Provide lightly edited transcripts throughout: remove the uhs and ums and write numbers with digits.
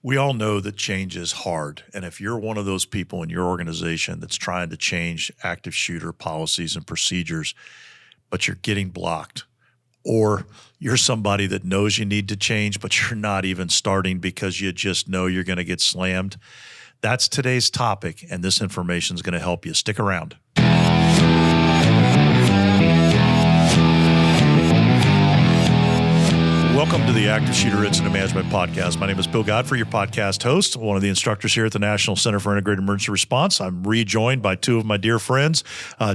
We all know that change is hard. And if you're one of those people in your organization that's trying to change active shooter policies and procedures, but you're getting blocked, or you're somebody that knows you need to change, but you're not even starting because you just know you're going to get slammed, that's today's topic, and this information is going to help you. Stick around. Welcome to the Active Shooter Incident Management Podcast. My name is Bill Godfrey, your podcast host, one of the instructors here at the National Center for Integrated Emergency Response. I'm rejoined by two of my dear friends,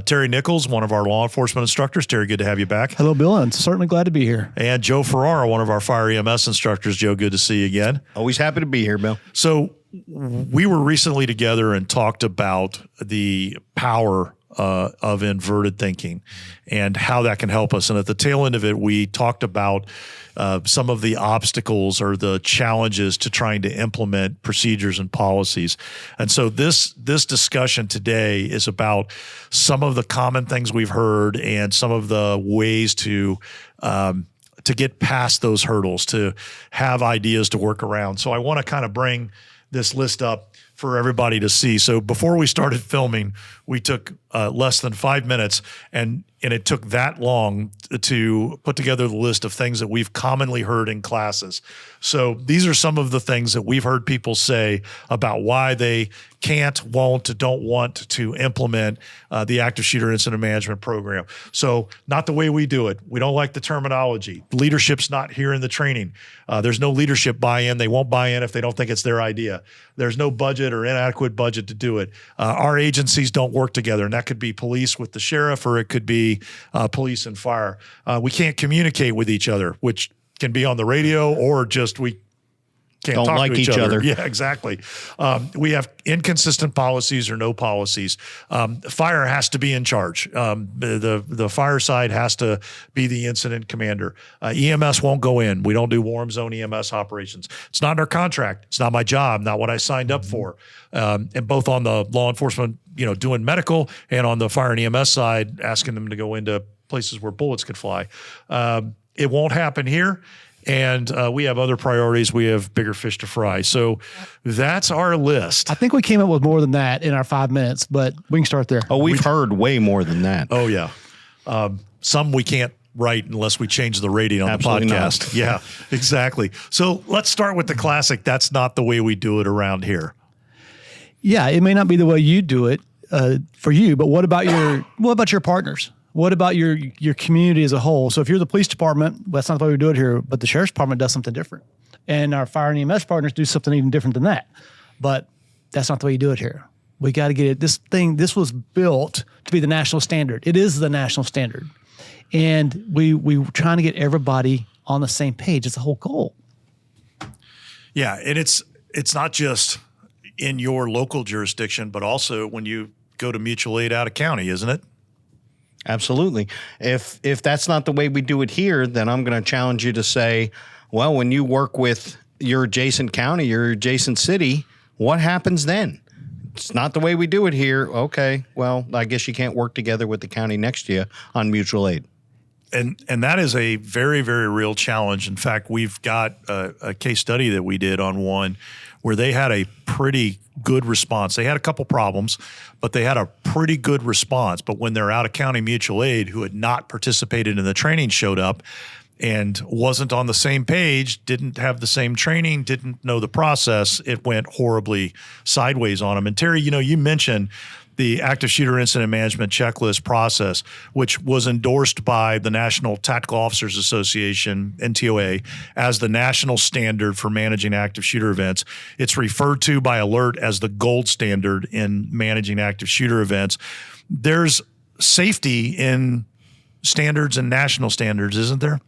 Terry Nichols, one of our law enforcement instructors. Terry, good to have you back. Hello, Bill. I'm certainly glad to be here. And Joe Ferrara, one of our fire EMS instructors. Joe, good to see you again. Always happy to be here, Bill. So we were recently together and talked about the power of inverted thinking and how that can help us. And at the tail end of it, we talked about some of the obstacles or the challenges to trying to implement procedures and policies. And so this discussion today is about some of the common things we've heard and some of the ways to get past those hurdles, to have ideas to work around. So I want to kind of bring this list up for everybody to see. So before we started filming, we took less than 5 minutes, and it took that long to put together the list of things that we've commonly heard in classes. So these are some of the things that we've heard people say about why they can't, won't, don't want to implement the Active Shooter Incident Management Program. So not the way we do it. We don't like the terminology. Leadership's not here in the training. There's no leadership buy-in. They won't buy in if they don't think it's their idea. There's no budget or inadequate budget to do it. Our agencies don't work together, and that could be police with the sheriff, or it could be police and fire. We can't communicate with each other, which can be on the radio or just we can't don't talk like to each each other. other. Yeah, exactly. We have inconsistent policies or no policies. Fire has to be in charge. The fire side has to be the incident commander. EMS won't go in. We don't do warm zone EMS operations. It's not in our contract. It's not my job, not what I signed up for. And both on the law enforcement, doing medical, and on the fire and EMS side, asking them to go into places where bullets could fly. It won't happen here. And we have other priorities. We have bigger fish to fry. So that's our list. I think we came up with more than that in our 5 minutes, but we can start there. Oh, we've heard way more than that. Oh, yeah. Some we can't write unless we change the rating on Absolutely the podcast. Not. Yeah, exactly. So let's start with the classic. That's not the way we do it around here. Yeah, it may not be the way you do it for you, but what about your partners? What about your community as a whole? So if you're the police department, well, that's not the way we do it here, but the sheriff's department does something different. And our fire and EMS partners do something even different than that. But that's not the way you do it here. We got to get it. This was built to be the national standard. It is the national standard. And we're trying to get everybody on the same page. It's the whole goal. Yeah, and it's not just in your local jurisdiction, but also when you go to mutual aid out of county, isn't it? Absolutely. If that's not the way we do it here, then I'm going to challenge you to say, well, when you work with your adjacent county, your adjacent city, what happens then? It's not the way we do it here. Okay, well, I guess you can't work together with the county next to you on mutual aid. And that is a very, very real challenge. In fact, we've got a case study that we did on one where they had a pretty good response. They had a couple problems, but they had a pretty good response. But when their out-of-county mutual aid who had not participated in the training showed up and wasn't on the same page, didn't have the same training, didn't know the process, it went horribly sideways on them. And Terry, you mentioned the Active Shooter Incident Management Checklist process, which was endorsed by the National Tactical Officers Association, NTOA, as the national standard for managing active shooter events. It's referred to by Alert as the gold standard in managing active shooter events. There's safety in standards and national standards, isn't there?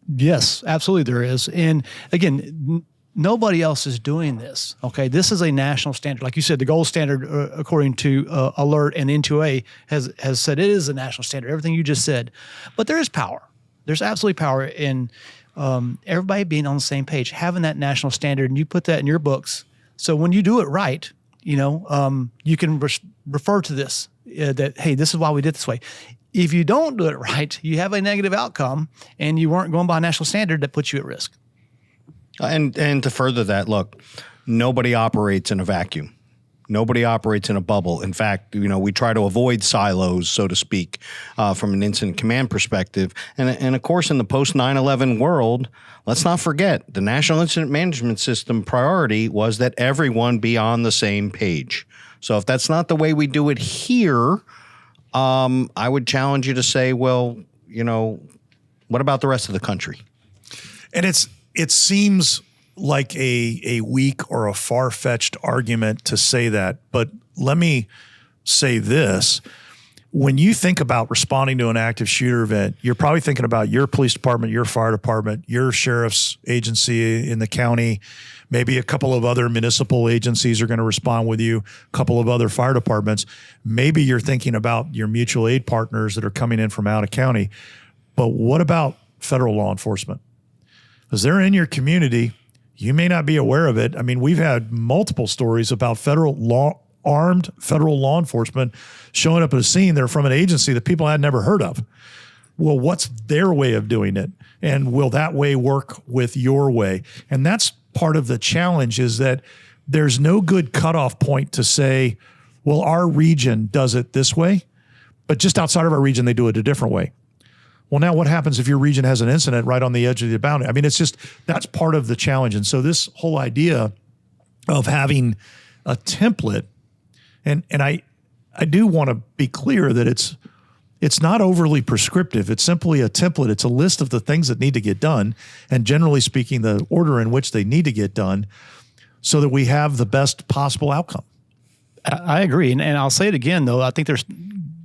Yes, absolutely there is. And again, nobody else is doing this, okay? This is a national standard. Like you said, the gold standard, according to Alert and N2A, has said it is a national standard, everything you just said. But there is power. There's absolutely power in everybody being on the same page, having that national standard, and you put that in your books. So when you do it right, you can refer to this, that, hey, this is why we did it this way. If you don't do it right, you have a negative outcome, and you weren't going by a national standard that puts you at risk. And to further that, look, nobody operates in a vacuum. Nobody operates in a bubble. In fact, we try to avoid silos, so to speak, from an incident command perspective. And of course, in the post 9/11 world, let's not forget the National Incident Management System priority was that everyone be on the same page. So if that's not the way we do it here, I would challenge you to say, well, what about the rest of the country? And it seems like a weak or a far-fetched argument to say that, but let me say this. When you think about responding to an active shooter event, you're probably thinking about your police department, your fire department, your sheriff's agency in the county, maybe a couple of other municipal agencies are going to respond with you, a couple of other fire departments. Maybe you're thinking about your mutual aid partners that are coming in from out of county. But what about federal law enforcement? Because they're in your community. You may not be aware of it. I mean, we've had multiple stories about armed federal law enforcement showing up at a scene. They're from an agency that people had never heard of. Well, what's their way of doing it? And will that way work with your way? And that's part of the challenge, is that there's no good cutoff point to say, well, our region does it this way, but just outside of our region, they do it a different way. Well, now what happens if your region has an incident right on the edge of the boundary? I mean, that's part of the challenge. And so this whole idea of having a template, and I do want to be clear that it's not overly prescriptive. It's simply a template. It's a list of the things that need to get done, and generally speaking, the order in which they need to get done, so that we have the best possible outcome. I agree. And I'll say it again, though. I think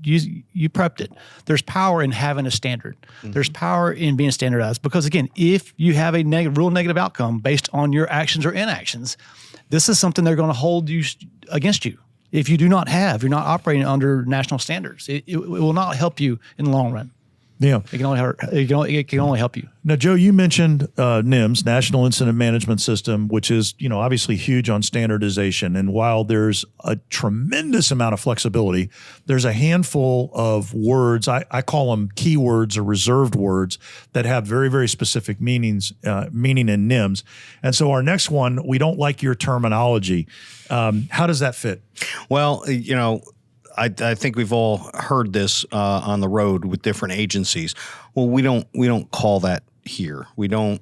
you prepped it. There's power in having a standard. Mm-hmm. There's power in being standardized, because again, if you have a real negative outcome based on your actions or inactions, this is something they're going to hold you against you. If you do not you're not operating under national standards, it will not help you in the long run. Yeah, it can only hurt. It can only help you. Now, Joe, you mentioned NIMS, National Incident Management System, which is obviously huge on standardization. And while there's a tremendous amount of flexibility, there's a handful of words. I call them keywords or reserved words that have very, very specific meaning in NIMS. And so our next one, we don't like your terminology. How does that fit? Well, I think we've all heard this on the road with different agencies. Well, we don't call that here. We don't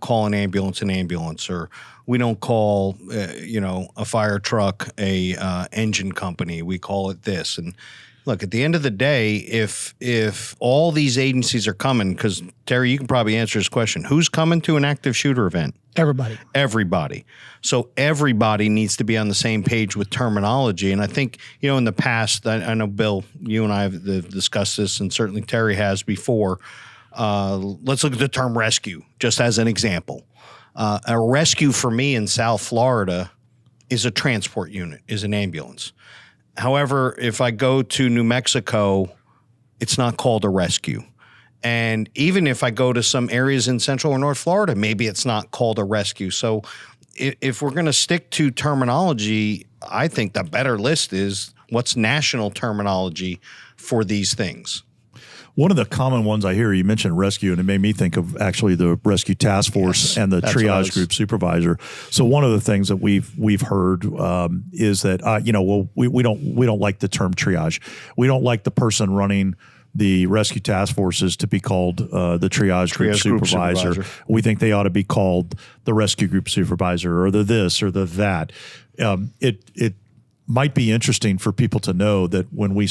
call an ambulance, or we don't call a fire truck a engine company. We call it this. And look, at the end of the day, if all these agencies are coming, because Terry, you can probably answer this question: who's coming to an active shooter event? Everybody. So everybody needs to be on the same page with terminology. And I think, in the past, I know, Bill, you and I have discussed this, and certainly Terry has before. Let's look at the term rescue, just as an example. A rescue for me in South Florida is a transport unit, is an ambulance. However, if I go to New Mexico, it's not called a rescue. And even if I go to some areas in Central or North Florida, maybe it's not called a rescue. So if we're going to stick to terminology, I think the better list is what's national terminology for these things. One of the common ones I hear, you mentioned rescue, and it made me think of actually the rescue task force and the triage group supervisor. So one of the things that we've heard is that we don't like the term triage. We don't like the person running the rescue task forces to be called the triage group supervisor. We think they ought to be called the rescue group supervisor, or the this or the that. It might be interesting for people to know that when we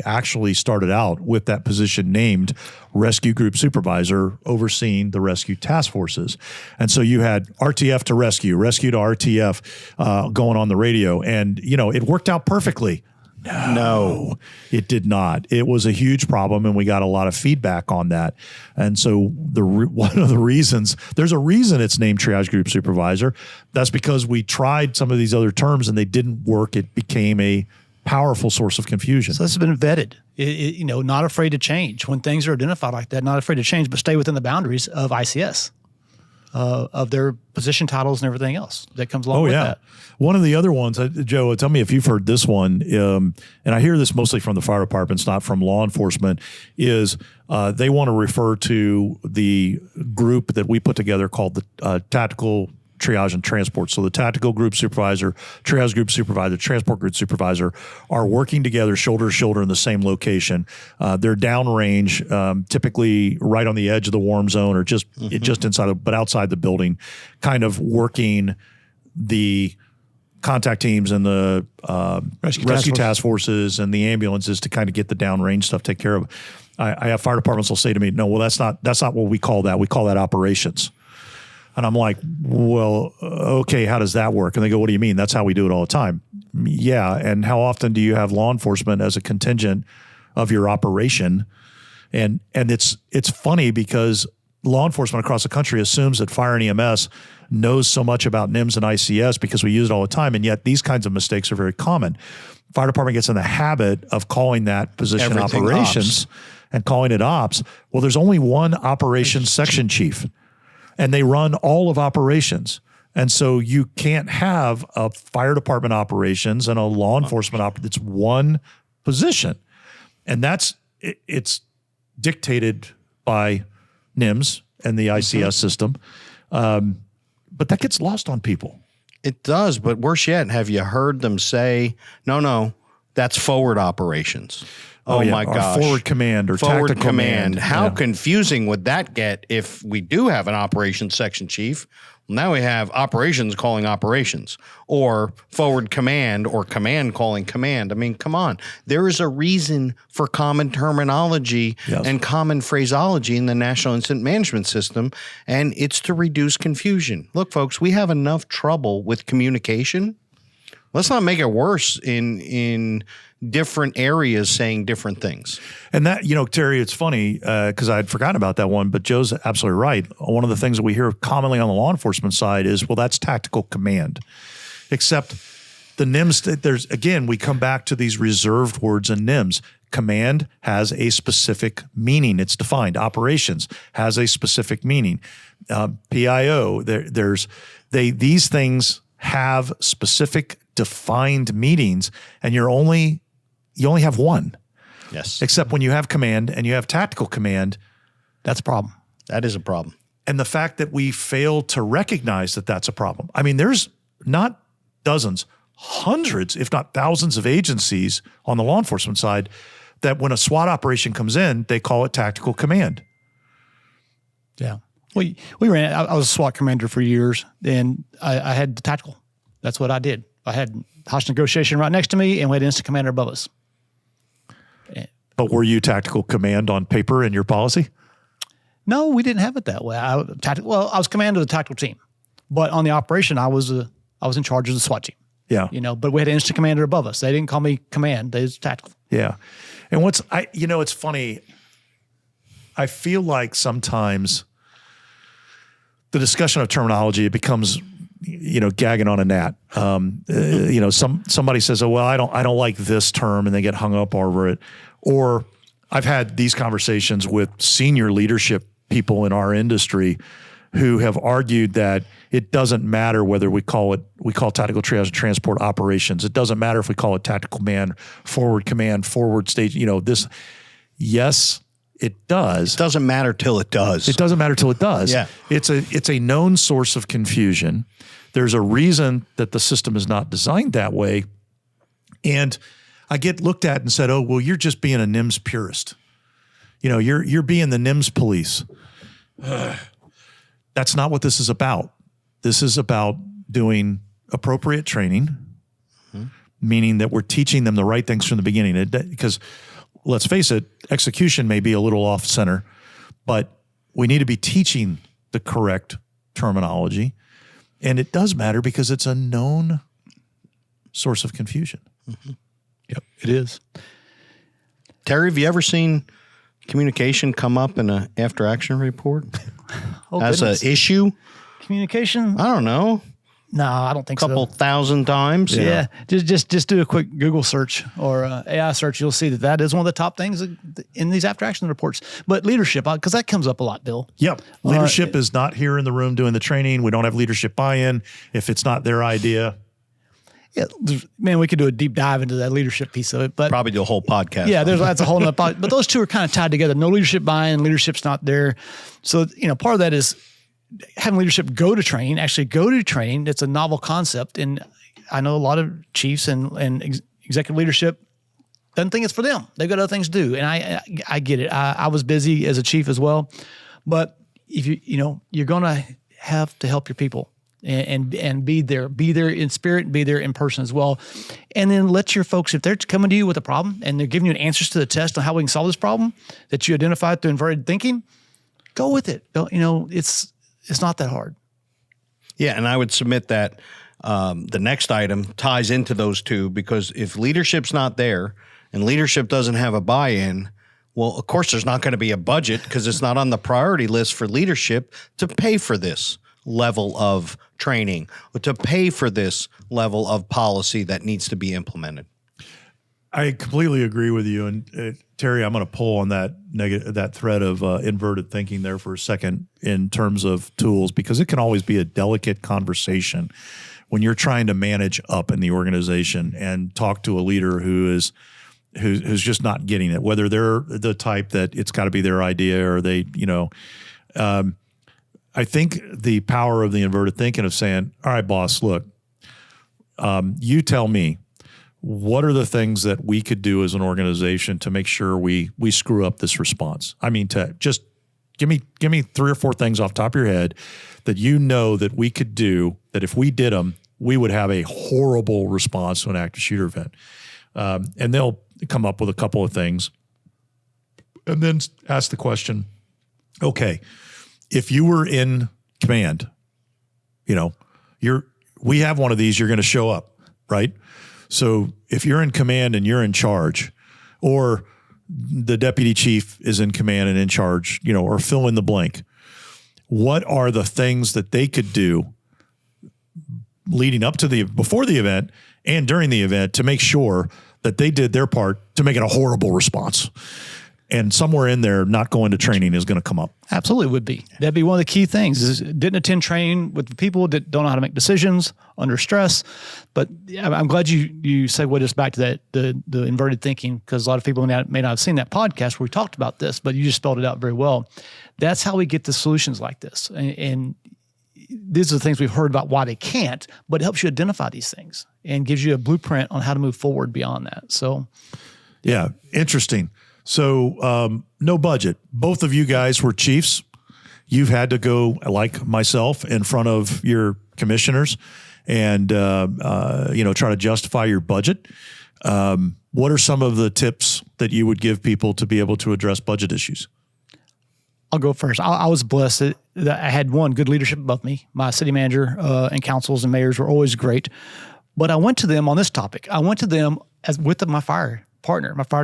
actually started out with that position named rescue group supervisor, overseeing the rescue task forces. And so you had RTF to rescue to RTF going on the radio, and it worked out perfectly. No, it did not. It was a huge problem, and we got a lot of feedback on that. And so one of the reasons, there's a reason it's named triage group supervisor. That's because we tried some of these other terms and they didn't work. It became a powerful source of confusion. So this has been vetted. Not afraid to change when things are identified like that. Not afraid to change, but stay within the boundaries of ICS. of their position titles and everything else that comes along with that. One of the other ones, Joe, tell me if you've heard this one, and I hear this mostly from the fire departments, not from law enforcement, is they want to refer to the group that we put together called the Tactical Triage and Transport. So the tactical group supervisor, triage group supervisor, transport group supervisor are working together shoulder to shoulder in the same location. They're downrange, typically right on the edge of the warm zone or just inside but outside the building, kind of working the contact teams and the rescue task forces and the ambulances to kind of get the downrange stuff taken care of. I have fire departments will say to me, no, well, that's not what we call that. We call that operations. And I'm like, well, okay, how does that work? And they go, what do you mean? That's how we do it all the time. Yeah. And how often do you have law enforcement as a contingent of your operation? And it's funny because law enforcement across the country assumes that fire and EMS knows so much about NIMS and ICS because we use it all the time. And yet these kinds of mistakes are very common. Fire department gets in the habit of calling that position Everything operations ops. And calling it ops. Well, there's only one operations section chief. And they run all of operations. And so you can't have a fire department operations and a law enforcement it's one position. And it's dictated by NIMS and the ICS system. But that gets lost on people. It does, but worse yet, have you heard them say, no, that's forward operations. Oh yeah. My gosh. Forward command or forward tactical command. How Yeah. confusing would that get if we do have an operations section chief? Now we have operations calling operations or forward command or command calling command. I mean, come on. There is a reason for common terminology and common phraseology in the National Incident Management System, and it's to reduce confusion. Look, folks, we have enough trouble with communication. Let's not make it worse in different areas saying different things. And that, Terry, it's funny because I had forgotten about that one, but Joe's absolutely right. One of the things that we hear commonly on the law enforcement side is, well, that's tactical command. Except the NIMS, we come back to these reserved words in NIMS. Command has a specific meaning. It's defined. Operations has a specific meaning. PIO, these things have specific defined meanings, and you only have one. Yes. Except when you have command and you have tactical command, That's a problem. That is a problem. and the fact that we fail to recognize that that's a problem. I mean, there's not dozens, hundreds, if not thousands of agencies on the law enforcement side that when a SWAT operation comes in, they call it tactical command. Yeah. We ran, I was a SWAT commander for years, and I had the tactical. That's what I did. I had hostage negotiation right next to me, and we had instant commander above us. But were you tactical command on paper in your policy? No, we didn't have it that way. I was commander of the tactical team, but on the operation, I was in charge of the SWAT team. Yeah. But we had an instant commander above us. They didn't call me command. They was tactical. Yeah. And it's funny. I feel like sometimes the discussion of terminology, it becomes, gagging on a gnat. Somebody says, oh, well, I don't like this term, and they get hung up over it. Or I've had these conversations with senior leadership people in our industry who have argued that it doesn't matter whether we call tactical triage and transport operations. It doesn't matter if we call it tactical command, forward stage, this. Yes, it does. It doesn't matter till it does. It doesn't matter till it does. Yeah. It's a known source of confusion. There's a reason that the system is not designed that way. And I get looked at and said, oh, well, you're just being a NIMS purist. You're being the NIMS police. That's not what this is about. This is about doing appropriate training, meaning that we're teaching them the right things from the beginning. Because let's face it, execution may be a little off center, but we need to be teaching the correct terminology. And it does matter because it's a known source of confusion. Mm-hmm. Yep, it is. Terry, have you ever seen communication come up in an after action report as an issue? Communication? I don't know. No, I don't think Couple so. thousand times. Yeah. Just do a quick Google search or AI search. You'll see that is one of the top things in these after action reports. But leadership, because that comes up a lot, Bill. Yep. Leadership is not here in the room doing the training. We don't have leadership buy-in if it's not their idea. Yeah, man, we could do a deep dive into that leadership piece of it, but Probably do a whole podcast. yeah, that's a whole nother podcast. But those two are kind of tied together. No leadership buy-in, leadership's not there. So, part of that is having leadership actually go to training. It's a novel concept. And I know a lot of chiefs and executive leadership doesn't think it's for them. They've got other things to do. And I get it. I was busy as a chief as well, but if you're going to have to help your people and be there in spirit and be there in person as well. And then let your folks, if they're coming to you with a problem and they're giving you answers to the test on how we can solve this problem that you identified through inverted thinking, go with it. It's not that hard. Yeah, and I would submit that the next item ties into those two, because if leadership's not there and leadership doesn't have a buy-in, well, of course, there's not going to be a budget because it's not on the priority list for leadership to pay for this level of training, or to pay for this level of policy that needs to be implemented. I completely agree with you. And Terry, I'm going to pull on that thread of inverted thinking there for a second in terms of tools, because it can always be a delicate conversation when you're trying to manage up in the organization and talk to a leader who's just not getting it, whether they're the type that it's got to be their idea or they, I think the power of the inverted thinking of saying, all right, boss, look, you tell me, what are the things that we could do as an organization to make sure we screw up this response? I mean, to just give me 3 or 4 things off the top of your head that that we could do, that if we did them, we would have a horrible response to an active shooter event. And they'll come up with a couple of things and then ask the okay, if you were in command, we have one of these, you're going to show up, right? So if you're in command and you're in charge, or the deputy chief is in command and in charge, or fill in the blank, what are the things that they could do leading up to before the event and during the event to make sure that they did their part to make it a horrible response? And somewhere in there, not going to training is going to come up. Absolutely would be. That'd be one of the key things is didn't attend training with people that don't know how to make decisions under stress. But I'm glad you segued us back to that, the inverted thinking, because a lot of people may not have seen that podcast where we talked about this, but you just spelled it out very well. That's how we get the solutions like this. And these are the things we've heard about why they can't, but it helps you identify these things and gives you a blueprint on how to move forward beyond that. So, yeah, interesting. So no budget. Both of you guys were chiefs. You've had to go, like myself, in front of your commissioners and try to justify your budget. What are some of the tips that you would give people to be able to address budget issues? I'll go first. I was blessed that I had good leadership above me. My city manager and councils and mayors were always great. But I went to them on this topic. I went to them with my fire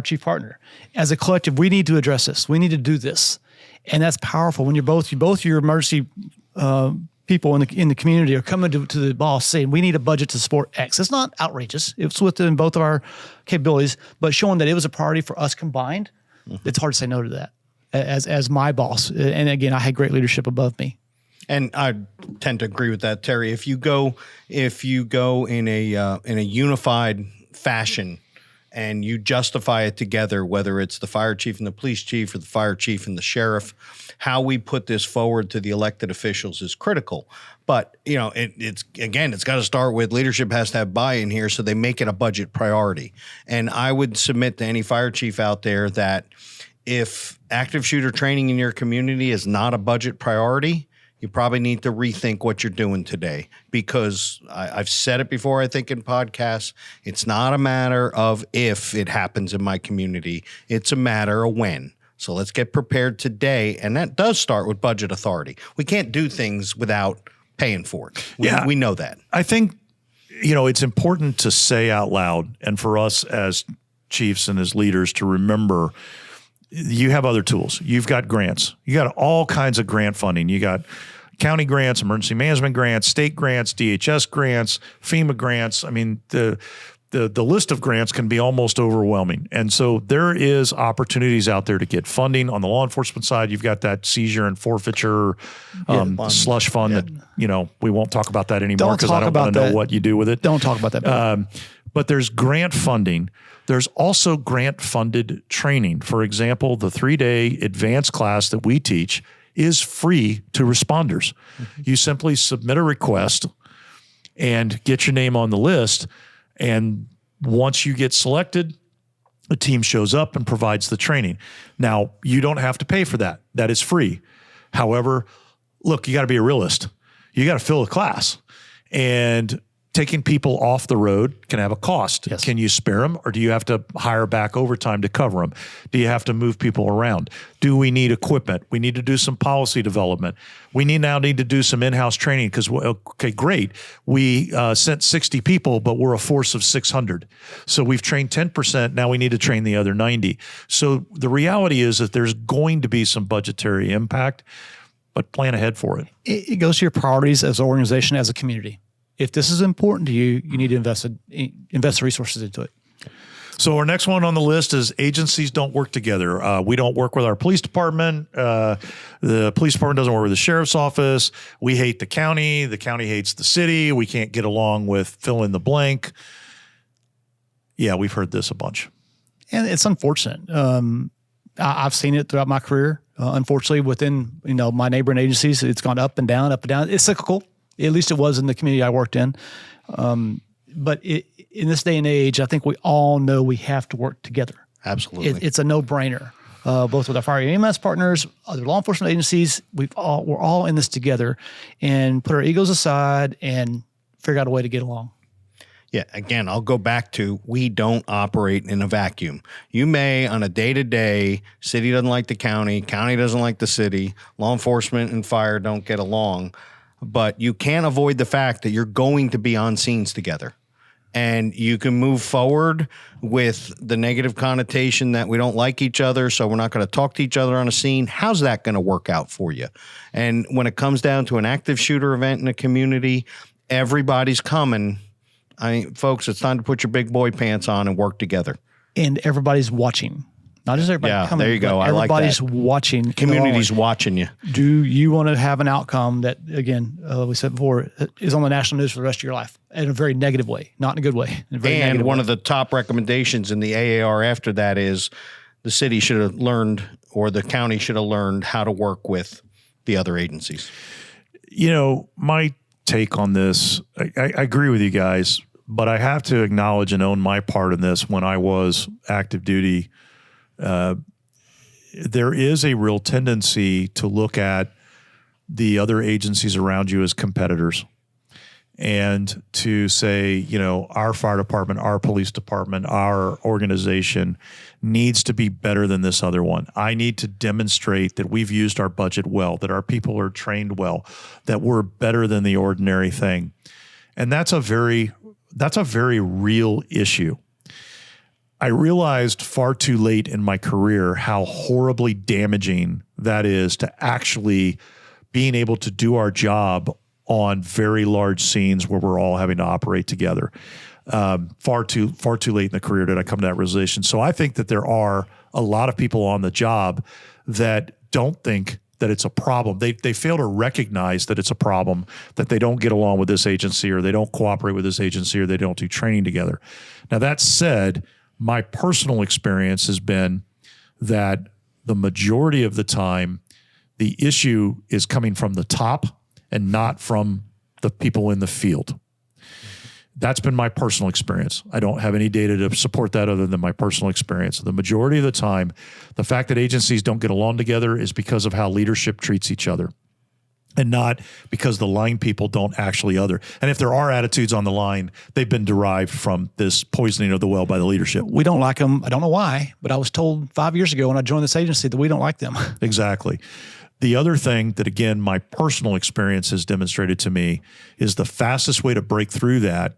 chief partner. As a collective, we need to address this. We need to do this. And that's powerful when you're both your emergency people in the community are coming to the boss saying, we need a budget to support X. It's not outrageous. It's within both of our capabilities, but showing that it was a priority for us combined, it's hard to say no to that as my boss. And again, I had great leadership above me. And I tend to agree with that, Terry. If you go in a unified fashion, and you justify it together, whether it's the fire chief and the police chief or the fire chief and the sheriff, how we put this forward to the elected officials is critical. But, it's got to start with leadership has to have buy-in here, so they make it a budget priority. And I would submit to any fire chief out there that if active shooter training in your community is not a budget priority, you probably need to rethink what you're doing today, because I've said it before, I think, in podcasts. It's not a matter of if it happens in my community. It's a matter of when. So let's get prepared today. And that does start with budget authority. We can't do things without paying for it. We know that. I think, it's important to say out loud, and for us as chiefs and as leaders to remember, you have other tools. You've got grants. You got all kinds of grant funding. You got county grants, emergency management grants, state grants, DHS grants, FEMA grants. I mean, the list of grants can be almost overwhelming. And so there is opportunities out there to get funding. On the law enforcement side, you've got that seizure and forfeiture slush fund that, we won't talk about that anymore because I don't want to know what you do with it. Don't talk about that. But there's grant funding. There's also grant-funded training. For example, the 3-day advanced class that we teach is free to responders. Mm-hmm. You simply submit a request and get your name on the list. And once you get selected, a team shows up and provides the training. Now, you don't have to pay for that. That is free. However, look, you got to be a realist. You got to fill a class. And taking people off the road can have a cost. Yes. Can you spare them, or do you have to hire back overtime to cover them? Do you have to move people around? Do we need equipment? We need to do some policy development. We now need to do some in-house training because, okay, great. We sent 60 people, but we're a force of 600. So we've trained 10%. Now we need to train the other 90. So the reality is that there's going to be some budgetary impact, but plan ahead for it. It goes to your priorities as an organization, as a community. If this is important to you, you need to invest resources into it. So our next one on the list is agencies don't work together. We don't work with our police department. The police department doesn't work with the sheriff's office. We hate the county. The county hates the city. We can't get along with fill in the blank. Yeah, we've heard this a bunch. And it's unfortunate. I've seen it throughout my career. Unfortunately, within my neighboring agencies, it's gone up and down, up and down. It's cyclical. At least it was in the community I worked in. But in this day and age, I think we all know we have to work together. Absolutely. It's a no-brainer, both with our fire EMS partners, other law enforcement agencies. We're all in this together, and put our egos aside and figure out a way to get along. Yeah, again, I'll go back to we don't operate in a vacuum. You may, on a day-to-day, city doesn't like the county doesn't like the city, law enforcement and fire don't get along. But you can't avoid the fact that you're going to be on scenes together. And you can move forward with the negative connotation that we don't like each other, so we're not going to talk to each other on a scene. How's that going to work out for you? And when it comes down to an active shooter event in a community, everybody's coming. Folks, it's time to put your big boy pants on and work together. And everybody's watching. Not just everybody coming. There you go. I like that. Everybody's watching. Community's watching you. Do you want to have an outcome that, again, we said before, is on the national news for the rest of your life in a very negative way, not in a good way. And one of the top recommendations in the AAR after that is the city should have learned, or the county should have learned, how to work with the other agencies. My take on this, I agree with you guys, but I have to acknowledge and own my part in this. When I was active duty, there is a real tendency to look at the other agencies around you as competitors, and to say, our fire department, our police department, our organization needs to be better than this other one. I need to demonstrate that we've used our budget well, that our people are trained well, that we're better than the ordinary thing. And that's a very real issue. I realized far too late in my career how horribly damaging that is to actually being able to do our job on very large scenes where we're all having to operate together. Far too late in the career did I come to that realization. So I think that there are a lot of people on the job that don't think that it's a problem. They fail to recognize that it's a problem, that they don't get along with this agency, or they don't cooperate with this agency, or they don't do training together. Now, that said, my personal experience has been that the majority of the time, the issue is coming from the top and not from the people in the field. That's been my personal experience. I don't have any data to support that other than my personal experience. The majority of the time, the fact that agencies don't get along together is because of how leadership treats each other, and not because the line people don't actually other. And if there are attitudes on the line, they've been derived from this poisoning of the well by the leadership. We don't like them. I don't know why, but I was told 5 years ago when I joined this agency that we don't like them. Exactly. The other thing that, again, my personal experience has demonstrated to me is the fastest way to break through that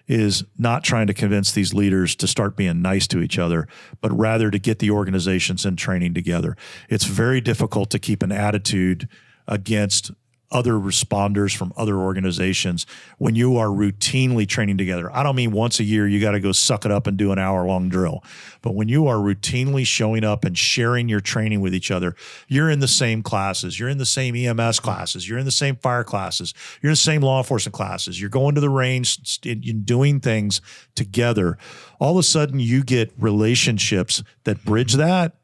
is not trying to convince these leaders to start being nice to each other, but rather to get the organizations in training together. It's very difficult to keep an attitude against other responders from other organizations when you are routinely training together. I don't mean once a year you got to go suck it up and do an hour-long drill. But when you are routinely showing up and sharing your training with each other, you're in the same classes, you're in the same EMS classes, you're in the same fire classes, you're in the same law enforcement classes, you're going to the range and doing things together. All of a sudden you get relationships that bridge that,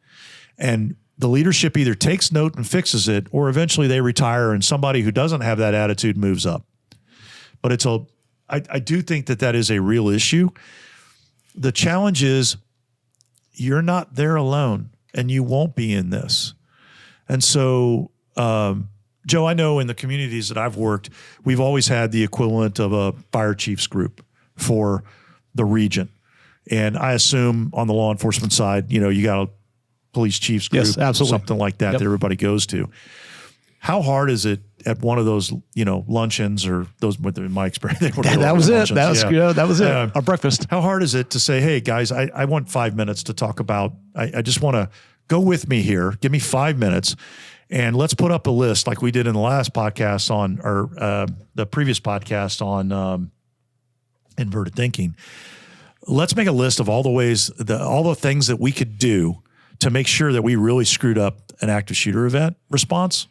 and the leadership either takes note and fixes it, or eventually they retire and somebody who doesn't have that attitude moves up. But I do think that is a real issue. The challenge is you're not there alone, and you won't be in this. And so, Joe, I know in the communities that I've worked, we've always had the equivalent of a fire chiefs group for the region. And I assume on the law enforcement side, you got a police chiefs group, yes, absolutely. Something like that, yep. that everybody goes to. How hard is it at one of those, luncheons or those, in my experience, that was it. That was, that was it. Our breakfast. How hard is it to say, hey guys, I want 5 minutes to talk about, I just want to go with me here. Give me 5 minutes and let's put up a list like we did in the last podcast the previous podcast on inverted thinking. Let's make a list of all the ways, all the things that we could do to make sure that we really screwed up an active shooter event response.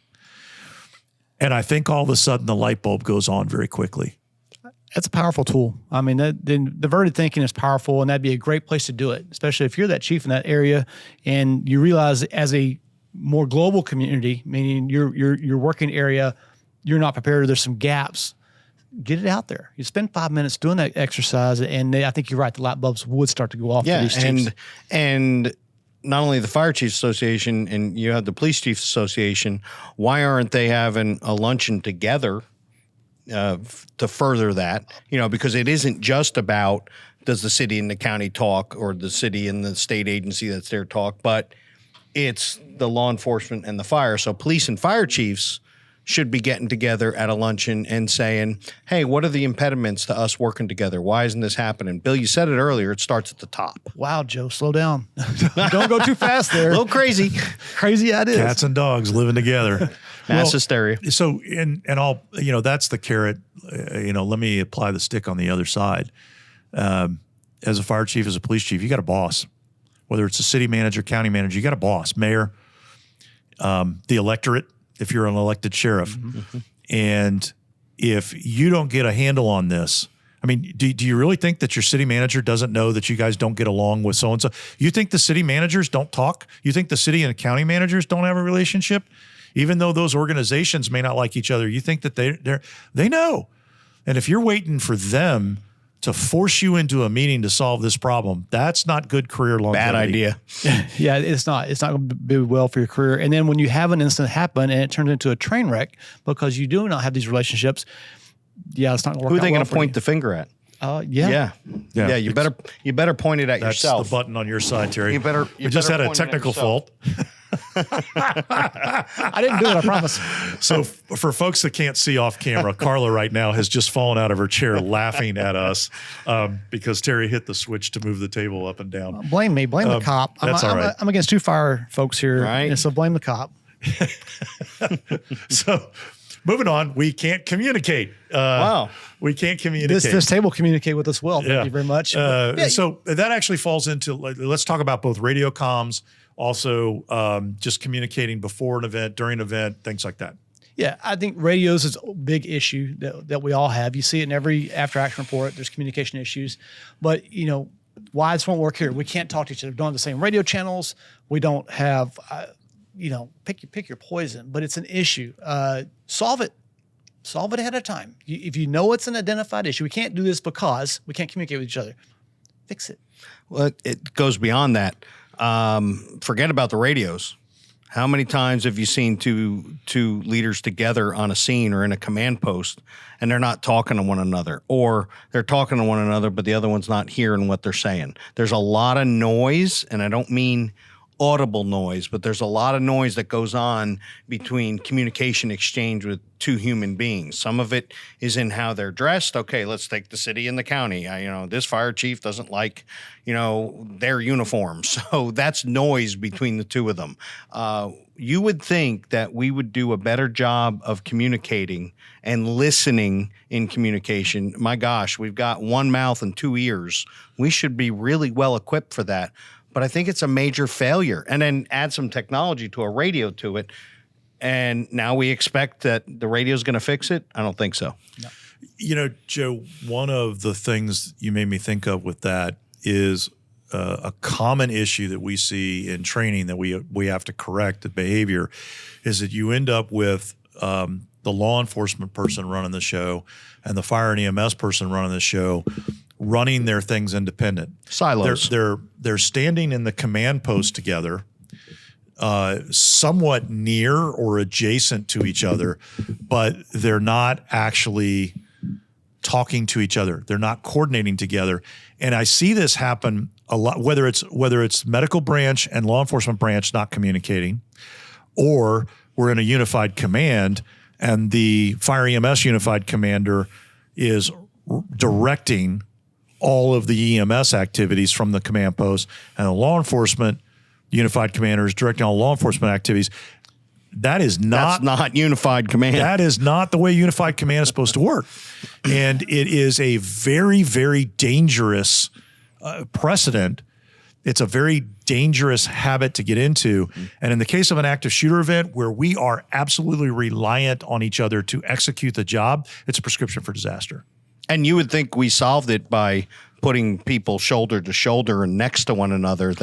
And I think all of a sudden the light bulb goes on very quickly. That's a powerful tool. I mean, the diverted thinking is powerful, and that'd be a great place to do it, especially if you're that chief in that area and you realize as a more global community, meaning your working area, you're not prepared, there's some gaps. Get it out there. You spend 5 minutes doing that exercise, and I think you're right, the light bulbs would start to go off for these chiefs. And not only the Fire Chiefs Association and you have the Police Chiefs Association, why aren't they having a luncheon together to further that? Because it isn't just about does the city and the county talk or the city and the state agency that's there talk, but it's the law enforcement and the fire. So police and fire chiefs should be getting together at a luncheon and saying, hey, what are the impediments to us working together? Why isn't this happening? Bill, you said it earlier, it starts at the top. Wow, Joe, slow down. Don't go too fast there. A little crazy. Crazy ideas. Cats and dogs living together. Mass hysteria. So, and all, that's the carrot. Let me apply the stick on the other side. As a fire chief, as a police chief, you got a boss. Whether it's a city manager, county manager, you got a boss, mayor, the electorate, if you're an elected sheriff. Mm-hmm. And if you don't get a handle on this, I mean, do you really think that your city manager doesn't know that you guys don't get along with so-and-so? You think the city managers don't talk? You think the city and county managers don't have a relationship? Even though those organizations may not like each other, you think that they know. And if you're waiting for them to force you into a meeting to solve this problem, that's not good career longevity. Bad idea. Yeah, it's not. It's not going to be well for your career. And then when you have an incident happen and it turns into a train wreck because you do not have these relationships, it's not going to work. Who are they going to point the finger at? Yeah. You better point it at That's yourself. That's the button on your side, Terry. You just had a technical fault. I didn't do it, I promise. So for folks that can't see off camera, Carla right now has just fallen out of her chair laughing at us because Terry hit the switch to move the table up and down. Blame me. Blame the cop. That's all right. I'm against two fire folks here, right. And so blame the cop. So moving on, we can't communicate. Wow. We can't communicate. This table communicate with us well. Thank you very much. So that actually falls into, let's talk about both radio comms, also just communicating before an event, during an event, things like that. Yeah, I think radios is a big issue that we all have. You see it in every after action report. There's communication issues. But, why this won't work here? We can't talk to each other. We don't have the same radio channels. We don't have, pick your poison. But it's an issue. Solve it. Solve it ahead of time. If you know it's an identified issue, we can't do this because we can't communicate with each other. Fix it. Well, it goes beyond that. Forget about the radios. How many times have you seen two leaders together on a scene or in a command post and they're not talking to one another, or they're talking to one another, but the other one's not hearing what they're saying? There's a lot of noise, and I don't mean audible noise, but there's a lot of noise that goes on between communication exchange with two human beings. Some of it is in how they're dressed. Okay, let's take the city and the county. This fire chief doesn't like, their uniform. So that's noise between the two of them. You would think that we would do a better job of communicating and listening in communication. My gosh, we've got one mouth and two ears. We should be really well equipped for that. But I think it's a major failure. And then add some technology to a radio to it, and now we expect that the radio is going to fix it? I don't think so. No. Joe, one of the things you made me think of with that is a common issue that we see in training that we have to correct the behavior is that you end up with the law enforcement person running the show and the fire and EMS person running the show running their things independent. Silos. They're standing in the command post together, somewhat near or adjacent to each other, but they're not actually talking to each other. They're not coordinating together. And I see this happen a lot, whether it's medical branch and law enforcement branch not communicating, or we're in a unified command and the fire EMS unified commander is directing all of the EMS activities from the command post, and the law enforcement unified commander is directing all law enforcement activities. That's not unified command. That is not the way unified command is supposed to work. And it is a very, very dangerous precedent. It's a very dangerous habit to get into. And in the case of an active shooter event where we are absolutely reliant on each other to execute the job, it's a prescription for disaster. And you would think we solved it by putting people shoulder to shoulder and next to one another.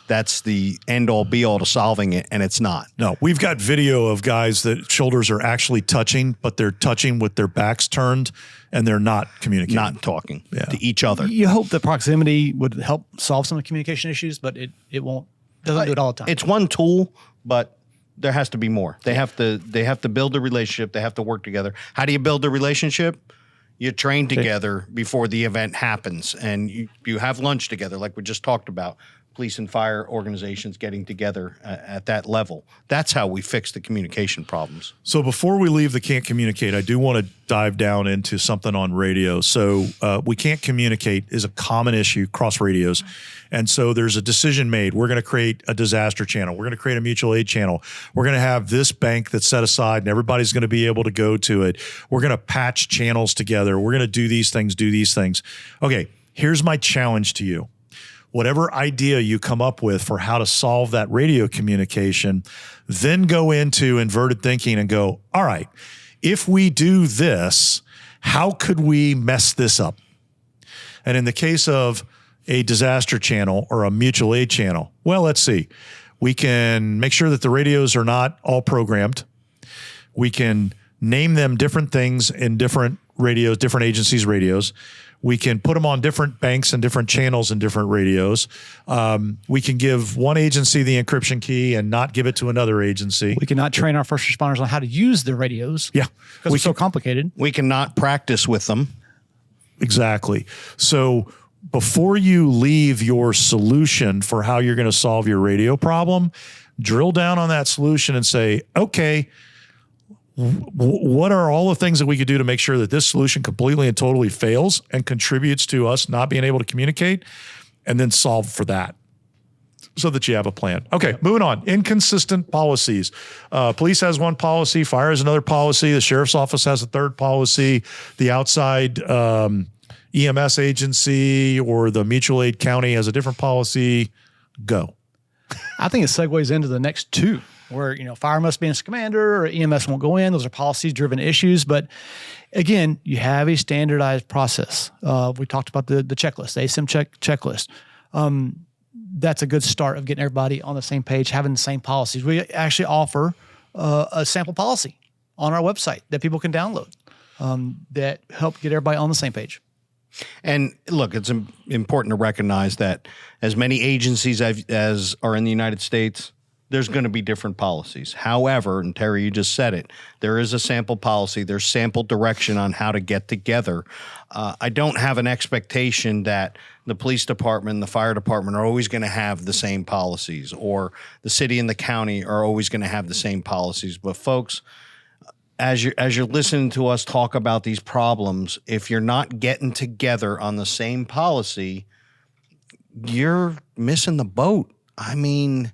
That's the end all be all to solving it, and it's not. No, we've got video of guys that shoulders are actually touching, but they're touching with their backs turned and they're not communicating. Not talking to each other. You hope the proximity would help solve some of the communication issues, but it won't. Doesn't do it all the time. It's one tool, but there has to be more. They have to build a relationship. They have to work together. How do you build a relationship? You train together before the event happens, and you have lunch together, like we just talked about. Police and fire organizations getting together at that level. That's how we fix the communication problems. So before we leave the can't communicate, I do want to dive down into something on radio. So we can't communicate is a common issue across radios. And so there's a decision made. We're going to create a disaster channel. We're going to create a mutual aid channel. We're going to have this bank that's set aside and everybody's going to be able to go to it. We're going to patch channels together. We're going to do these things. Okay, here's my challenge to you. Whatever idea you come up with for how to solve that radio communication, then go into inverted thinking and go, all right, if we do this, how could we mess this up? And in the case of a disaster channel or a mutual aid channel, well, let's see. We can make sure that the radios are not all programmed. We can name them different things in different radios, different agencies' radios. We can put them on different banks and different channels and different radios. We can give one agency the encryption key and not give it to another agency. We cannot train our first responders on how to use the radios. Yeah. Because it's so complicated. We cannot practice with them. Exactly. So before you leave your solution for how you're going to solve your radio problem, drill down on that solution and say, okay, what are all the things that we could do to make sure that this solution completely and totally fails and contributes to us not being able to communicate, and then solve for that so that you have a plan. Okay, moving on. Inconsistent policies. Police has one policy, fire has another policy, the sheriff's office has a third policy, the outside EMS agency or the mutual aid county has a different policy. Go. I think it segues into the next two, where, fire must be in its commander or EMS won't go in. Those are policy-driven issues. But again, you have a standardized process. We talked about the checklist, the ASIM checklist. That's a good start of getting everybody on the same page, having the same policies. We actually offer a sample policy on our website that people can download that help get everybody on the same page. And look, it's important to recognize that as many agencies as are in the United States, there's going to be different policies. However, and Terry, you just said it, there is a sample policy. There's sample direction on how to get together. I don't have an expectation that the police department and the fire department are always going to have the same policies, or the city and the county are always going to have the same policies. But folks, as you're listening to us talk about these problems, if you're not getting together on the same policy, you're missing the boat. I mean,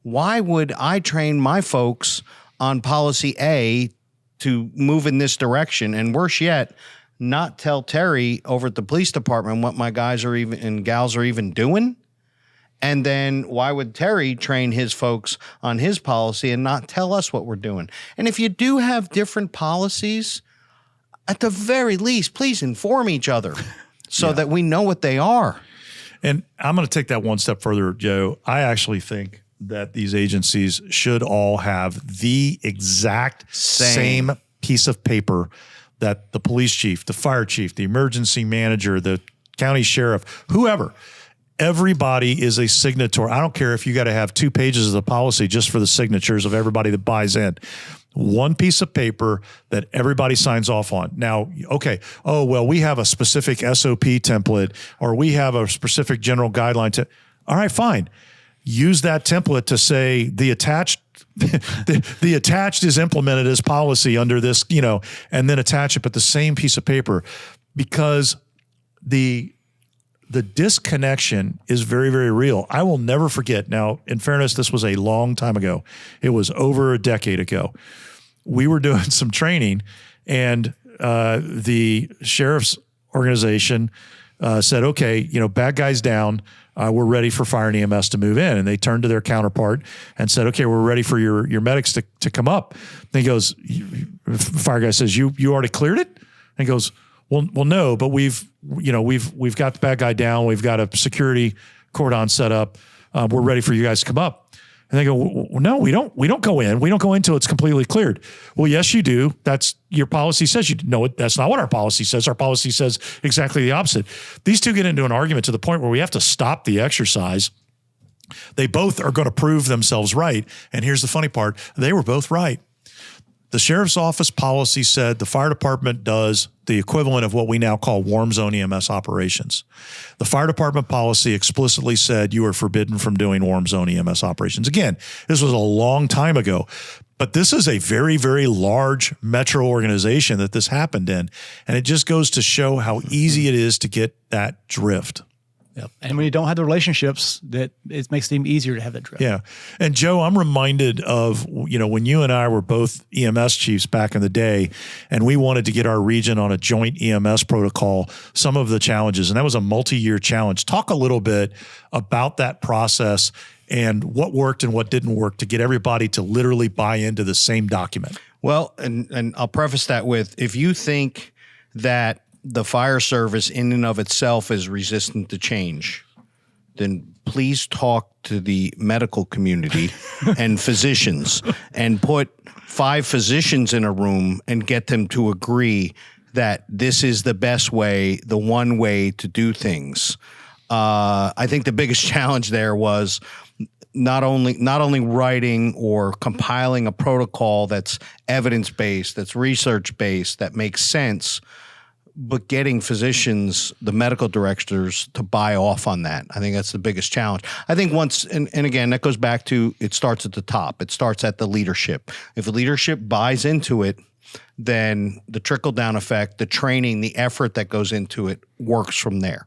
why would I train my folks on policy A to move in this direction, and worse yet, not tell Terry over at the police department what my guys are even and gals are even doing? And then why would Terry train his folks on his policy and not tell us what we're doing? And if you do have different policies, at the very least, please inform each other so that we know what they are. And I'm going to take that one step further, Joe. I actually think that these agencies should all have the exact same piece of paper that the police chief, the fire chief, the emergency manager, the county sheriff, whoever, everybody is a signatory. I don't care if you got to have 2 pages of the policy just for the signatures of everybody that buys in. One piece of paper that everybody signs off on. Now, okay, oh, well, we have a specific SOP template, or we have a specific general guideline. All right, fine. Use that template to say the attached the attached is implemented as policy under this, and then attach it, but the same piece of paper, because the disconnection is very, very real. I will never forget. Now, in fairness, this was a long time ago. It was over a decade ago. We were doing some training, and the sheriff's organization said, okay, bad guys down. We're ready for fire and EMS to move in. And they turned to their counterpart and said, okay, we're ready for your medics to come up. And he goes, the fire guy says, you already cleared it? And he goes, well, no, but we've got the bad guy down. We've got a security cordon set up. We're ready for you guys to come up. And they go, well, no, we don't go in. We don't go in until it's completely cleared. Well, yes, you do. That's your policy says you do. No, that's not what our policy says. Our policy says exactly the opposite. These two get into an argument to the point where we have to stop the exercise. They both are going to prove themselves right. And here's the funny part. They were both right. The sheriff's office policy said the fire department does the equivalent of what we now call warm zone EMS operations. The fire department policy explicitly said you are forbidden from doing warm zone EMS operations. Again, this was a long time ago, but this is a very, very large metro organization that this happened in. And it just goes to show how easy it is to get that drift. Yep. And when you don't have the relationships, that it makes it even easier to have that drift. Yeah. And Joe, I'm reminded of, when you and I were both EMS chiefs back in the day, and we wanted to get our region on a joint EMS protocol, some of the challenges, and that was a multi-year challenge. Talk a little bit about that process and what worked and what didn't work to get everybody to literally buy into the same document. Well, and I'll preface that with, if you think that the fire service in and of itself is resistant to change, then please talk to the medical community and physicians, and put 5 physicians in a room and get them to agree that this is the best way, the one way to do things. I think the biggest challenge there was not only writing or compiling a protocol that's evidence-based, that's research-based, that makes sense, but getting physicians, the medical directors, to buy off on that. I think that's the biggest challenge. I think once, and again, that goes back to, it starts at the top. It starts at the leadership. If the leadership buys into it, then the trickle-down effect, the training, the effort that goes into it works from there.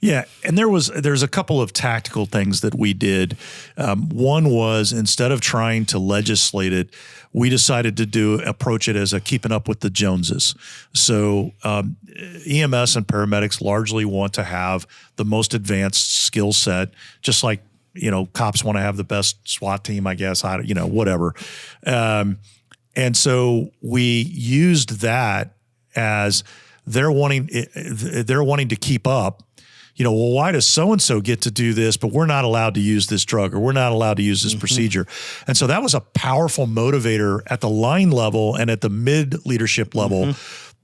Yeah, and there's a couple of tactical things that we did. One was, instead of trying to legislate it, we decided to approach it as a keeping up with the Joneses. So EMS and paramedics largely want to have the most advanced skill set, just like cops want to have the best SWAT team, I guess. Whatever. And so we used that as they're wanting to keep up. Well, why does so-and-so get to do this, but we're not allowed to use this drug, or we're not allowed to use this procedure? And so that was a powerful motivator at the line level and at the mid leadership level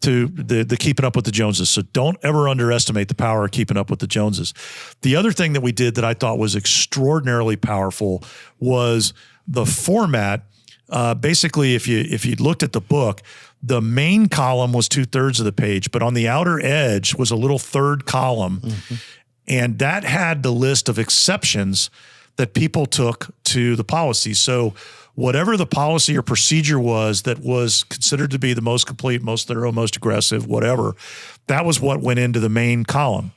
to the keeping up with the Joneses. So don't ever underestimate the power of keeping up with the Joneses. The other thing that we did that I thought was extraordinarily powerful was the format. Basically, if you looked at the book, the main column was 2/3 of the page, but on the outer edge was a little third column. And that had the list of exceptions that people took to the policy. So whatever the policy or procedure was that was considered to be the most complete, most thorough, most aggressive, whatever, that was what went into the main column.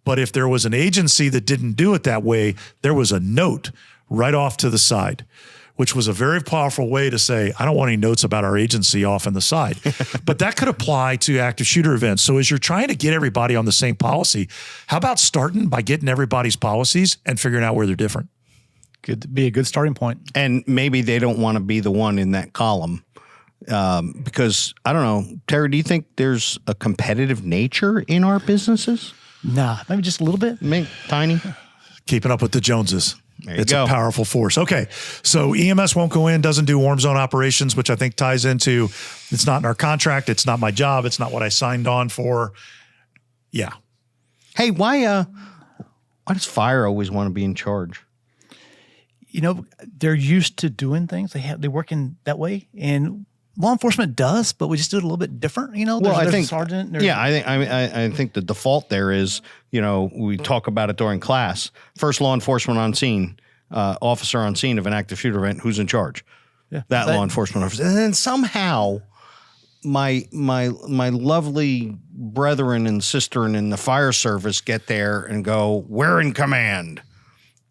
But if there was an agency that didn't do it that way, there was a note right off to the side, which was a very powerful way to say, I don't want any notes about our agency off on the side. But that could apply to active shooter events. So as you're trying to get everybody on the same policy, how about starting by getting everybody's policies and figuring out where they're different? Could be a good starting point. And maybe they don't want to be the one in that column because, I don't know, Terry, do you think there's a competitive nature in our businesses? Nah, maybe just a little bit. Maybe tiny. Keeping up with the Joneses. It's go. a powerful force. Okay, so EMS won't go in, doesn't do warm zone operations, which I think ties into it's not in our contract, it's not my job, it's not what I signed on for. Yeah. Hey, why does fire always want to be in charge? You know, they're used to doing things. They work in that way, and law enforcement does, but we just do it a little bit different. You know, there's a sergeant. I think the default there is, you know, we talk about it during class. First law enforcement on scene, officer on scene of an active shooter event. Who's in charge? Yeah, that law enforcement officer. And then somehow, my lovely brethren and sister in the fire service get there and go, "We're in command."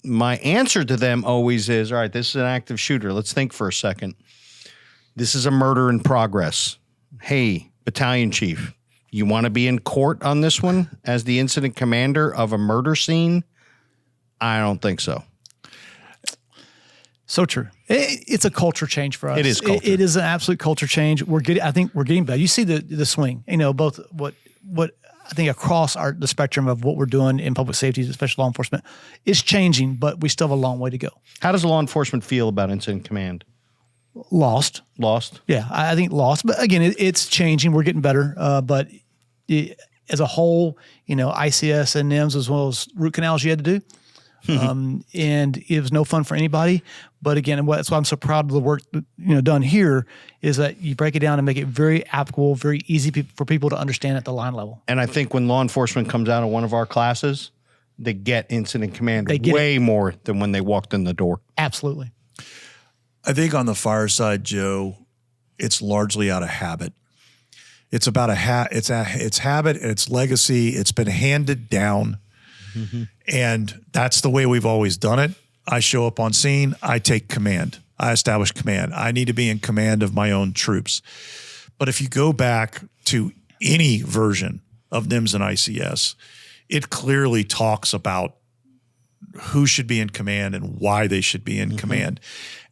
My answer to them always is, all right, this is an active shooter. Let's think for a second. This is a murder in progress. Hey, battalion chief, you want to be in court on this one as the incident commander of a murder scene? I don't think so. So true. It's a culture change for us. It is culture. It is an absolute culture change. I think we're getting better. You see the swing, you know, both what I think across the spectrum of what we're doing in public safety, especially law enforcement, is changing, but we still have a long way to go. How does law enforcement feel about incident command? Lost. Yeah, I think lost. But again, it's changing. We're getting better. But as a whole, you know, ICS and NIMS as well as root canals you had to do. And it was no fun for anybody. But again, that's why I'm so proud of the work done here is that you break it down and make it very applicable, very easy for people to understand at the line level. And I think when law enforcement comes out of one of our classes, they get incident command way more than when they walked in the door. Absolutely. I think on the fire side, Joe, it's largely out of habit. It's about it's habit and it's legacy. It's been handed down. And that's the way we've always done it. I show up on scene. I take command. I establish command. I need to be in command of my own troops. But if you go back to any version of NIMS and ICS, it clearly talks about who should be in command and why they should be in command.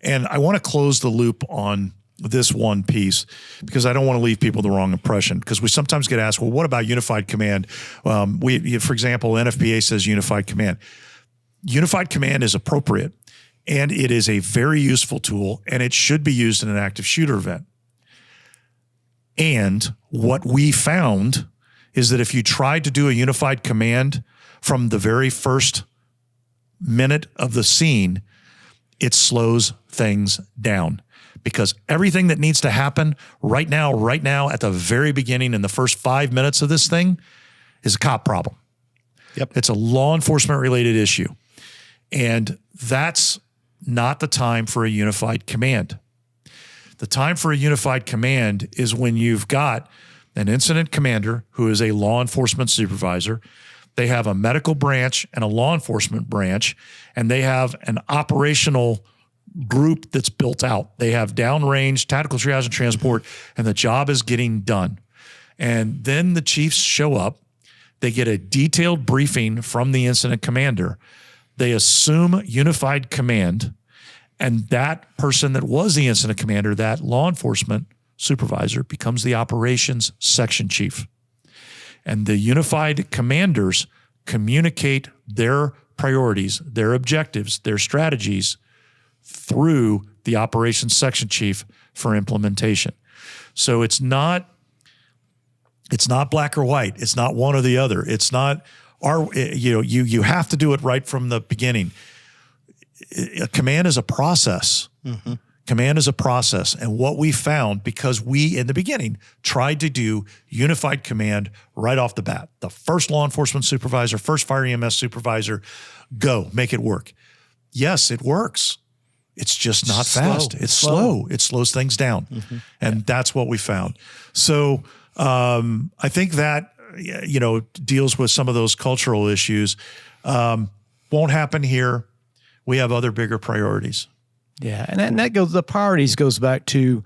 And I want to close the loop on this one piece because I don't want to leave people the wrong impression because we sometimes get asked, well, what about unified command? For example, NFPA says unified command. Unified command is appropriate and it is a very useful tool and it should be used in an active shooter event. And what we found is that if you tried to do a unified command from the very first minute of the scene, it slows things down because everything that needs to happen right now at the very beginning in the first 5 minutes of this thing is a cop problem. Yep. It's a law enforcement related issue. And that's not the time for a unified command. The time for a unified command is when you've got an incident commander who is a law enforcement supervisor. They have a medical branch and a law enforcement branch, and they have an operational group that's built out. They have downrange tactical triage and transport, and the job is getting done. And then the chiefs show up. They get a detailed briefing from the incident commander. They assume unified command, and that person that was the incident commander, that law enforcement supervisor, becomes the operations section chief. And the unified commanders communicate their priorities, their objectives, their strategies through the operations section chief for implementation. So it's not It's not black or white. It's not one or the other. It's not you have to do it right from the beginning. Command is a process. Mm-hmm. Command is a process. And what we found, because we, in the beginning, tried to do unified command right off the bat, the first law enforcement supervisor, first fire EMS supervisor, go, make it work. Yes, it works. It's just not fast. It's slow. It slows things down. Mm-hmm. And that's what we found. So I think that, deals with some of those cultural issues. Won't happen here. We have other bigger priorities. Yeah, and that goes. The priorities goes back to,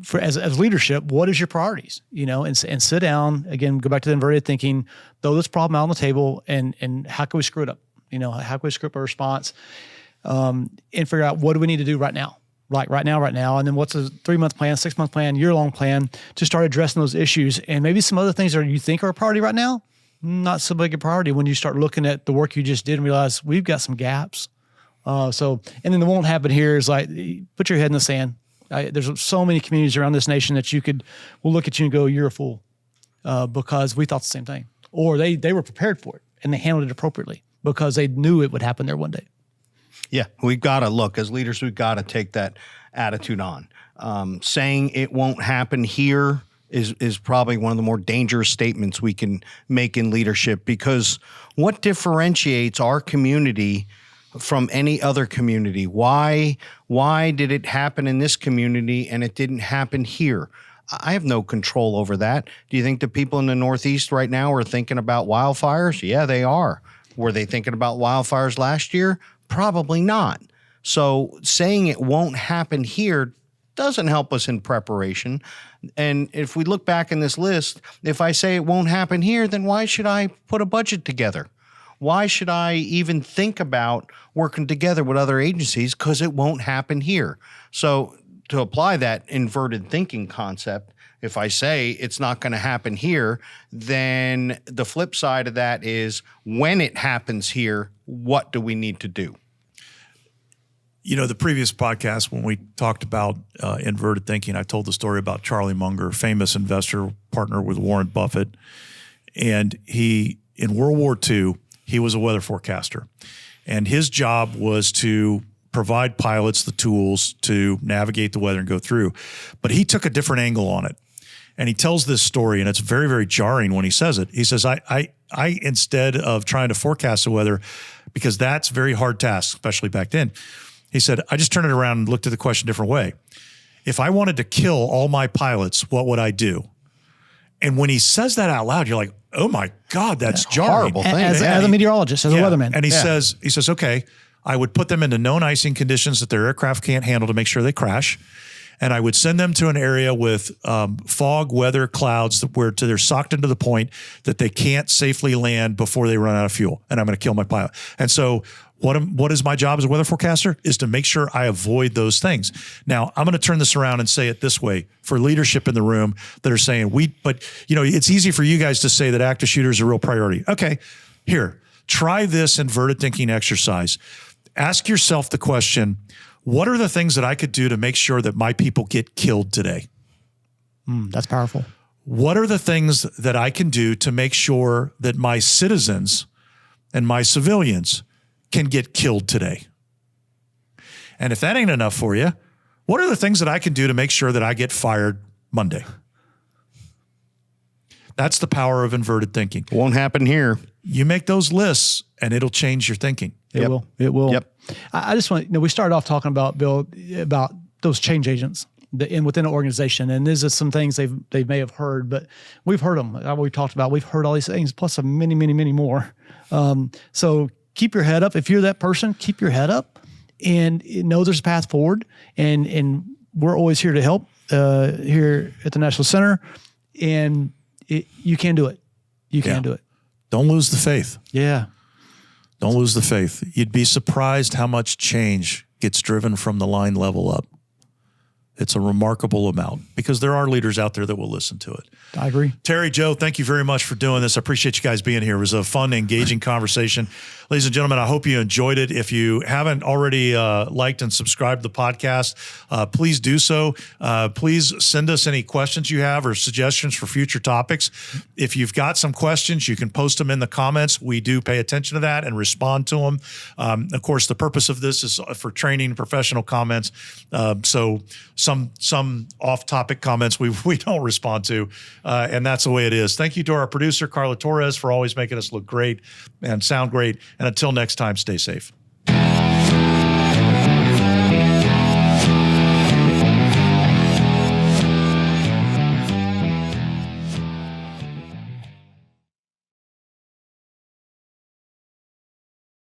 for as leadership, what is your priorities? And sit down again. Go back to the inverted thinking. Throw this problem out on the table, and how can we screw it up? How can we screw up a response? And figure out what do we need to do right now, right now, and then what's a 3-month plan, 6-month plan, year-long plan to start addressing those issues, and maybe some other things that you think are a priority right now, not so big a priority when you start looking at the work you just did and realize we've got some gaps. And then the won't happen here is like, put your head in the sand. There's so many communities around this nation that will look at you and go, you're a fool, because we thought the same thing. Or they were prepared for it and they handled it appropriately because they knew it would happen there one day. Yeah, we've got to look as leaders. We've got to take that attitude on. Saying it won't happen here is probably one of the more dangerous statements we can make in leadership, because what differentiates our community from any other community? Why did it happen in this community and it didn't happen here? I have no control over that. Do you think the people in the Northeast right now are thinking about wildfires? Yeah, they are. Were they thinking about wildfires last year? Probably not. So saying it won't happen here doesn't help us in preparation. And if we look back in this list, if I say it won't happen here, then why should I put a budget together? Why should I even think about working together with other agencies? Because it won't happen here. So to apply that inverted thinking concept, if I say it's not going to happen here, then the flip side of that is when it happens here, what do we need to do? The previous podcast, when we talked about inverted thinking, I told the story about Charlie Munger, famous investor partner with Warren Buffett. And in World War II, he was a weather forecaster. And his job was to provide pilots the tools to navigate the weather and go through. But he took a different angle on it. And he tells this story, and it's very, very jarring when he says it. He says, I instead of trying to forecast the weather, because that's a very hard task, especially back then, he said, I just turned it around and looked at the question a different way. If I wanted to kill all my pilots, what would I do? And when he says that out loud, you're like, oh my God, that's jarring. Horrible thing. As a meteorologist, as a weatherman. And he says, okay, I would put them into known icing conditions that their aircraft can't handle to make sure they crash. And I would send them to an area with fog, weather, clouds where they're socked into the point that they can't safely land before they run out of fuel. And I'm going to kill my pilot. And so what is my job as a weather forecaster is to make sure I avoid those things. Now, I'm going to turn this around and say it this way for leadership in the room that are saying, it's easy for you guys to say that active shooter is a real priority. Okay, here, try this inverted thinking exercise. Ask yourself the question, what are the things that I could do to make sure that my people get killed today? That's powerful. What are the things that I can do to make sure that my citizens and my civilians can get killed today? And if that ain't enough for you, what are the things that I can do to make sure that I get fired Monday? That's the power of inverted thinking. Won't happen here. You make those lists and it'll change your thinking. It will. It will. Yep. I just want we started off talking about, Bill, about those change agents within an organization. And these are some things they may have heard, but we've heard them. We talked about, we've heard all these things, plus many, many, many more. So keep your head up. If you're that person, keep your head up and know there's a path forward. And we're always here to help here at the National Center. And you can do it. You can do it. Don't lose the faith. Yeah. Don't lose the faith. You'd be surprised how much change gets driven from the line level up. It's a remarkable amount because there are leaders out there that will listen to it. I agree. Terry, Joe, thank you very much for doing this. I appreciate you guys being here. It was a fun, engaging conversation. Ladies and gentlemen, I hope you enjoyed it. If you haven't already liked and subscribed to the podcast, please do so. Please send us any questions you have or suggestions for future topics. If you've got some questions, you can post them in the comments. We do pay attention to that and respond to them. Of course, the purpose of this is for training, professional comments. So some off-topic comments we don't respond to, and that's the way it is. Thank you to our producer, Carla Torres, for always making us look great and sound great. And until next time, stay safe.